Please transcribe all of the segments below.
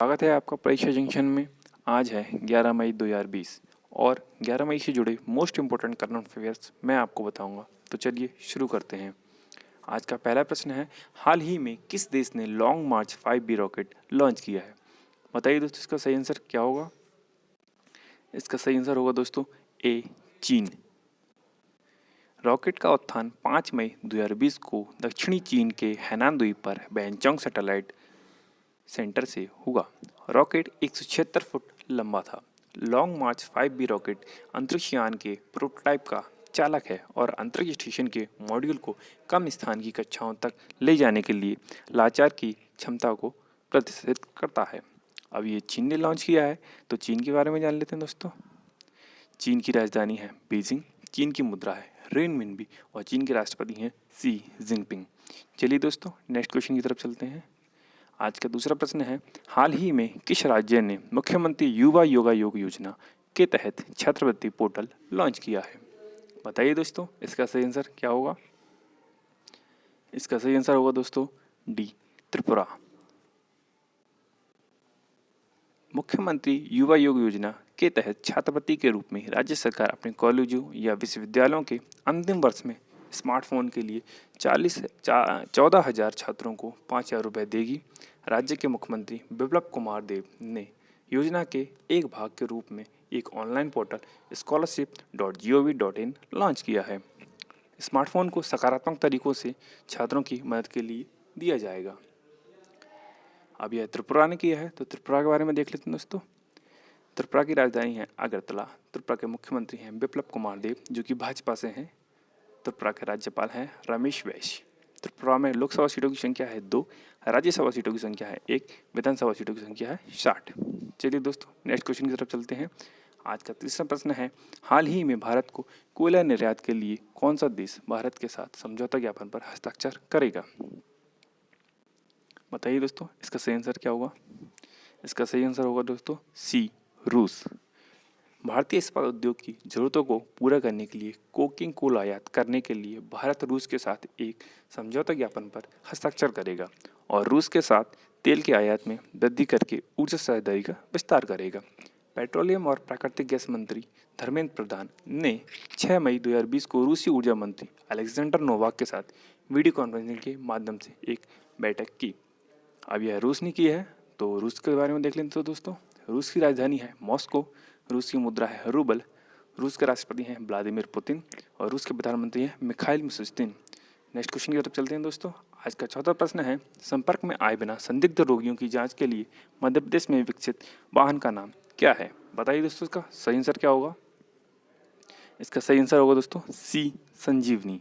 स्वागत है आपका परीक्षा जंक्शन में। आज है 11 मई 2020 और 11 मई से जुड़े मोस्ट इम्पोर्टेंट करंट अफेयर्स मैं आपको बताऊंगा। तो चलिए शुरू करते हैं। आज का पहला प्रश्न है, हाल ही में किस देश ने लॉन्ग मार्च 5B रॉकेट लॉन्च किया है? बताइए दोस्तों, इसका सही आंसर क्या होगा? इसका सही आंसर होगा दोस्तों ए, चीन। रॉकेट का उत्थान 5 मई 2020 को दक्षिणी चीन के हैनान द्वीप पर बैंचोंग सैटेलाइट सेंटर से हुआ। रॉकेट 176 फुट लंबा था। लॉन्ग मार्च 5B रॉकेट अंतरिक्ष यान के प्रोटोटाइप का चालक है और अंतरिक्ष स्टेशन के मॉड्यूल को कम स्थान की कक्षाओं तक ले जाने के लिए लाचार की क्षमता को प्रदर्शित करता है। अब ये चीन ने लॉन्च किया है, तो चीन के बारे में जान लेते हैं दोस्तों। चीन की राजधानी है बीजिंग, चीन की मुद्रा है रेनमिनबी और चीन के राष्ट्रपति हैं शी जिनपिंग। चलिए दोस्तों, नेक्स्ट क्वेश्चन की तरफ चलते हैं। आज का दूसरा प्रश्न है, हाल ही में किस राज्य ने मुख्यमंत्री युवा योगा योग योजना के तहत छात्रवृत्ति पोर्टल लॉन्च किया है? बताइए दोस्तों, इसका सही आंसर क्या होगा? इसका सही आंसर होगा दोस्तों डी, त्रिपुरा। मुख्यमंत्री युवा योग योजना के तहत छात्रवृत्ति के रूप में राज्य सरकार अपने कॉलेजों या विश्वविद्यालयों के अंतिम वर्ष में स्मार्टफोन के लिए 14,000 छात्रों को 5,000 रुपये देगी। राज्य के मुख्यमंत्री बिप्लब कुमार देव ने योजना के एक भाग के रूप में एक ऑनलाइन पोर्टल scholarship.gov.in लॉन्च किया है। स्मार्टफोन को सकारात्मक तरीकों से छात्रों की मदद के लिए दिया जाएगा। अब यह त्रिपुरा ने किया है, तो त्रिपुरा के बारे में देख लेते हैं दोस्तों। त्रिपुरा की राजधानी है अगरतला। त्रिपुरा के मुख्यमंत्री हैं बिप्लब कुमार देव, जो कि भाजपा से हैं। त्रिपुरा के राज्यपाल हैं रमेश बैस। त्रिपुरा में लोकसभा सीटों की संख्या है 2, राज्यसभा सीटों की संख्या है 1, विधानसभा सीटों की संख्या है 60। चलिए दोस्तों, नेक्स्ट क्वेश्चन की तरफ चलते हैं। आज का तीसरा प्रश्न है, हाल ही में भारत को कोयला निर्यात के लिए कौन सा देश भारत के साथ समझौता ज्ञापन पर हस्ताक्षर करेगा? बताइए दोस्तों, इसका सही आंसर क्या होगा? इसका सही आंसर होगा दोस्तों सी, रूस। भारतीय इस्पात उद्योग की जरूरतों को पूरा करने के लिए कोकिंग कोल आयात करने के लिए भारत रूस के साथ एक समझौता ज्ञापन पर हस्ताक्षर करेगा और रूस के साथ तेल के आयात में वृद्धि करके ऊर्जा साझेदारी का विस्तार करेगा। पेट्रोलियम और प्राकृतिक गैस मंत्री धर्मेंद्र प्रधान ने 6 मई 2020 को रूसी ऊर्जा मंत्री अलेक्जेंडर नोवाक के साथ वीडियो कॉन्फ्रेंसिंग के माध्यम से एक बैठक की। अब यह रूस ने की है, तो रूस के बारे में देख लेते हैं दोस्तों। रूस की राजधानी है मॉस्को, रूस की मुद्रा है रूबल, रूस के राष्ट्रपति हैं व्लादिमीर पुतिन और रूस के प्रधानमंत्री हैं मिखाइल मिशुस्तिन। नेक्स्ट क्वेश्चन की तरफ चलते हैं दोस्तों। आज का चौथा प्रश्न है, संपर्क में आए बिना संदिग्ध रोगियों की जांच के लिए मध्य प्रदेश में विकसित वाहन का नाम क्या है? बताइए दोस्तों, इसका सही आंसर क्या होगा? इसका सही आंसर होगा दोस्तों सी, संजीवनी।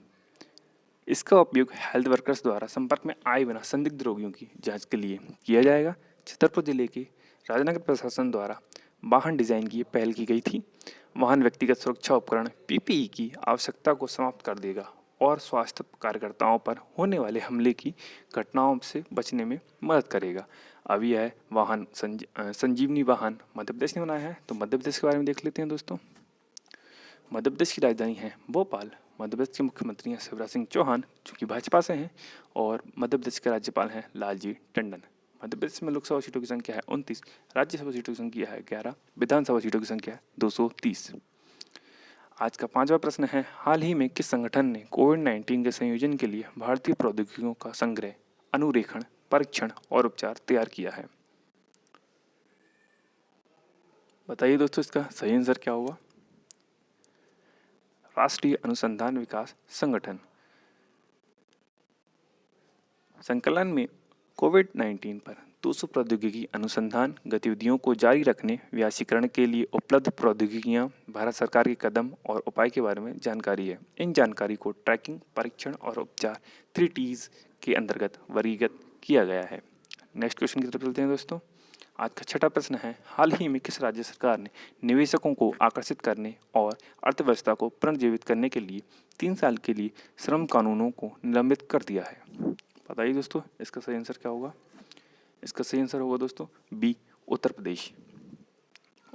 इसका उपयोग हेल्थ वर्कर्स द्वारा संपर्क में आए बिना संदिग्ध रोगियों की जांच के लिए किया जाएगा। छतरपुर जिले के राजनगर प्रशासन द्वारा वाहन डिजाइन की पहल की गई थी। वाहन व्यक्तिगत सुरक्षा उपकरण पीपीई की आवश्यकता को समाप्त कर देगा और स्वास्थ्य कार्यकर्ताओं पर होने वाले हमले की घटनाओं से बचने में मदद करेगा। अब यह वाहन संजीवनी वाहन मध्य प्रदेश ने बनाया है, तो मध्य प्रदेश के बारे में देख लेते हैं दोस्तों। मध्य प्रदेश की राजधानी है भोपाल। मध्य प्रदेश के मुख्यमंत्री हैं शिवराज सिंह चौहान, जो कि भाजपा से हैं, और मध्य प्रदेश के राज्यपाल हैं लालजी टंडन। मध्य प्रदेश में लोकसभा सीटों की संख्या है 29, राज्यसभा सीटों की संख्या है 11, विधानसभा सीटों की संख्या है 230। आज का पांचवा प्रश्न है, हाल ही में किस संगठन ने कोविड-19 के संयोजन के लिए भारतीय प्रौद्योगिकियों का संग्रह, अनुरेखण, परीक्षण और उपचार तैयार किया है? बताइए दोस्तों, इसका सही आंसर क्या होगा? राष्ट्रीय अनुसंधान विकास संगठन। संकलन में कोविड-19 पर 200 प्रौद्योगिकी अनुसंधान गतिविधियों को जारी रखने, व्यासीकरण के लिए उपलब्ध प्रौद्योगिकियां, भारत सरकार के कदम और उपाय के बारे में जानकारी है। इन जानकारी को ट्रैकिंग, परीक्षण और उपचार 3Ts के अंतर्गत वर्गीकृत किया गया है। नेक्स्ट क्वेश्चन की तरफ चलते हैं दोस्तों। आज का छठा प्रश्न है, हाल ही में किस राज्य सरकार ने निवेशकों को आकर्षित करने और अर्थव्यवस्था को पुनर्जीवित करने के लिए 3 साल के लिए श्रम कानूनों को निलंबित कर दिया है? बताइए दोस्तों, इसका सही आंसर क्या होगा? इसका सही आंसर होगा दोस्तों बी, उत्तर प्रदेश।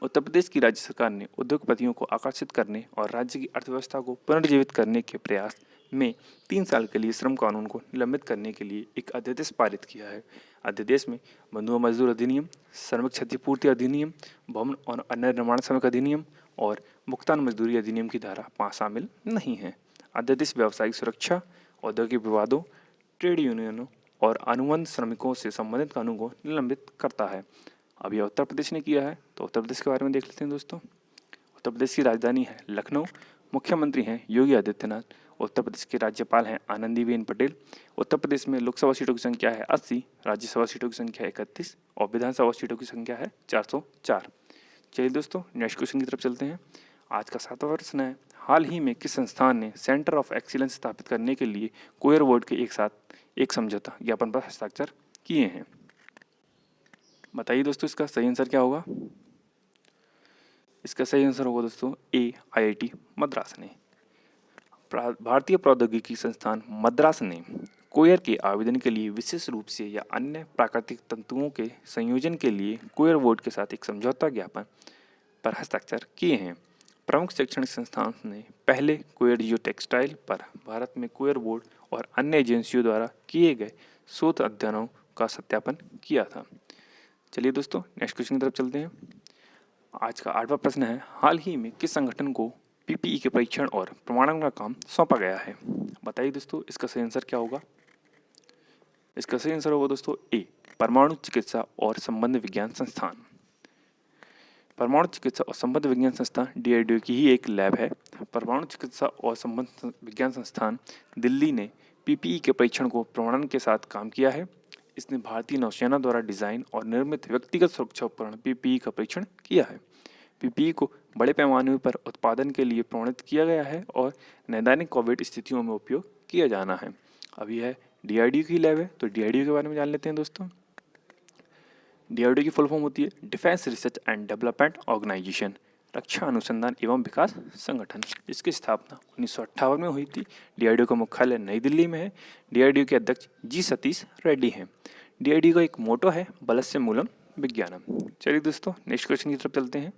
उत्तर प्रदेश की राज्य सरकार ने उद्योगपतियों को आकर्षित करने और राज्य की अर्थव्यवस्था को पुनर्जीवित करने के प्रयास में 3 साल के लिए श्रम कानून को निलंबित करने के लिए एक अध्यादेश पारित किया है। अध्यादेश में बंधुआ मजदूर अधिनियम, श्रमिक क्षतिपूर्ति अधिनियम, भवन और अन्य निर्माण श्रमिक अधिनियम और भुगतान मजदूरी अधिनियम की धारा 5 शामिल नहीं है। अध्यादेश व्यावसायिक सुरक्षा, औद्योगिक विवादों, ट्रेड यूनियनों और अनुबंध श्रमिकों से संबंधित कानून को निलंबित करता है। अब यह उत्तर प्रदेश ने किया है, तो उत्तर प्रदेश के बारे में देख लेते हैं दोस्तों। उत्तर प्रदेश की राजधानी है लखनऊ, मुख्यमंत्री हैं योगी आदित्यनाथ, उत्तर प्रदेश के राज्यपाल हैं आनंदीबेन पटेल। उत्तर प्रदेश में लोकसभा सीटों की संख्या है 80, राज्यसभा सीटों की संख्या 31 और विधानसभा सीटों की संख्या है 404। चलिए दोस्तों, नेक्स्ट क्वेश्चन की तरफ चलते हैं। आज का 7वां प्रश्न है, हाल ही में किस संस्थान ने सेंटर ऑफ एक्सीलेंस स्थापित करने के लिए कोयर बोर्ड के एक साथ एक समझौता ज्ञापन पर हस्ताक्षर किए हैं? बताइए दोस्तों, इसका सही आंसर क्या होगा? इसका सही आंसर होगा दोस्तों ए, IIT मद्रास ने। भारतीय प्रौद्योगिकी संस्थान मद्रास ने कोयर के आवेदन के लिए विशेष रूप से या अन्य प्राकृतिक तंतुओं के संयोजन के लिए कोयर बोर्ड के साथ एक समझौता ज्ञापन पर हस्ताक्षर किए हैं। प्रमुख शैक्षणिक संस्थान ने पहले कोयर जियो टेक्सटाइल पर भारत में कोयर बोर्ड और अन्य एजेंसियों द्वारा किए गए शोध अध्ययनों का सत्यापन किया था। चलिए दोस्तों, नेक्स्ट क्वेश्चन की तरफ चलते हैं। आज का 8वां प्रश्न है, हाल ही में किस संगठन को PPE के परीक्षण और प्रमाणन का काम सौंपा गया है? बताइए दोस्तों, इसका सही आंसर क्या होगा? इसका सही आंसर होगा दोस्तों ए, परमाणु चिकित्सा और संबंध विज्ञान संस्थान। परमाणु चिकित्सा और संबंध विज्ञान संस्थान DRDO की ही एक लैब है। परमाणु चिकित्सा और संबंध विज्ञान संस्थान दिल्ली ने PPE के परीक्षण को प्रमाणन के साथ काम किया है। इसने भारतीय नौसेना द्वारा डिजाइन और निर्मित व्यक्तिगत सुरक्षा उपकरण PPE का परीक्षण किया है। PPE को बड़े पैमाने पर उत्पादन के लिए प्रमाणित किया गया है और नैदानिक कोविड स्थितियों में उपयोग किया जाना है। अब यह DRDO की लैब है, तो DRDO के बारे में जान लेते हैं दोस्तों। DRDO की फुल फॉर्म होती है defence research and development organisation, रक्षा अनुसंधान एवं विकास संगठन। इसकी स्थापना 1958 में हुई थी। DRDO का मुख्यालय नई दिल्ली में है। DRDO के अध्यक्ष G सतीश रेड्डी हैं। DRDO का एक मोटो है बलस्य मूलम विज्ञानम। चलिए दोस्तों, नेक्स्ट क्वेश्चन की तरफ चलते हैं।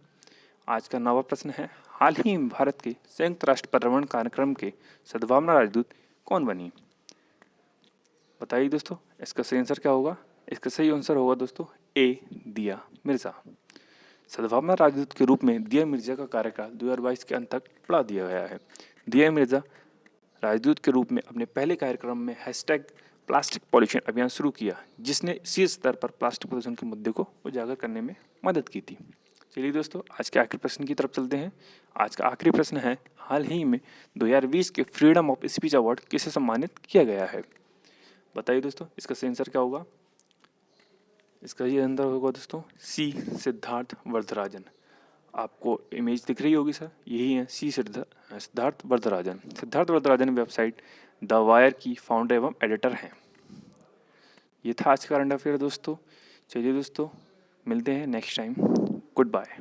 आज का 9वां प्रश्न है, हाल ही में भारत के संयुक्त राष्ट्र पर्यावरण कार्यक्रम के सद्भावना राजदूत कौन बनी? बताइए दोस्तों, इसका सही आंसर क्या होगा? इसका सही आंसर होगा दोस्तों ए, दिया मिर्जा। सद्भावना राजदूत के रूप में दिया मिर्जा का कार्यकाल 2022 के अंत तक बढ़ा दिया गया है। दिया मिर्जा राजदूत के रूप में अपने पहले कार्यक्रम में #प्लास्टिक पॉल्यूशन अभियान शुरू किया, जिसने शीर्ष स्तर पर प्लास्टिक प्रदूषण के मुद्दे को उजागर करने में मदद की थी। चलिए दोस्तों, आज के आखिरी प्रश्न की तरफ चलते हैं। आज का आखिरी प्रश्न है, हाल ही में 2020 के फ्रीडम ऑफ स्पीच अवार्ड किसे सम्मानित किया गया है? बताइए दोस्तों, इसका सही आंसर क्या होगा? इसका ये आंसर होगा दोस्तों सी, सिद्धार्थ वरदराजन। आपको इमेज दिख रही होगी सर, यही है C, Siddharth Varadarajan. Siddharth Varadarajan website the Wire की फाउंडर एवं एडिटर हैं। ये था आज का करंट अफेयर दोस्तों। चलिए दोस्तों, मिलते हैं नेक्स्ट टाइम। Good bye.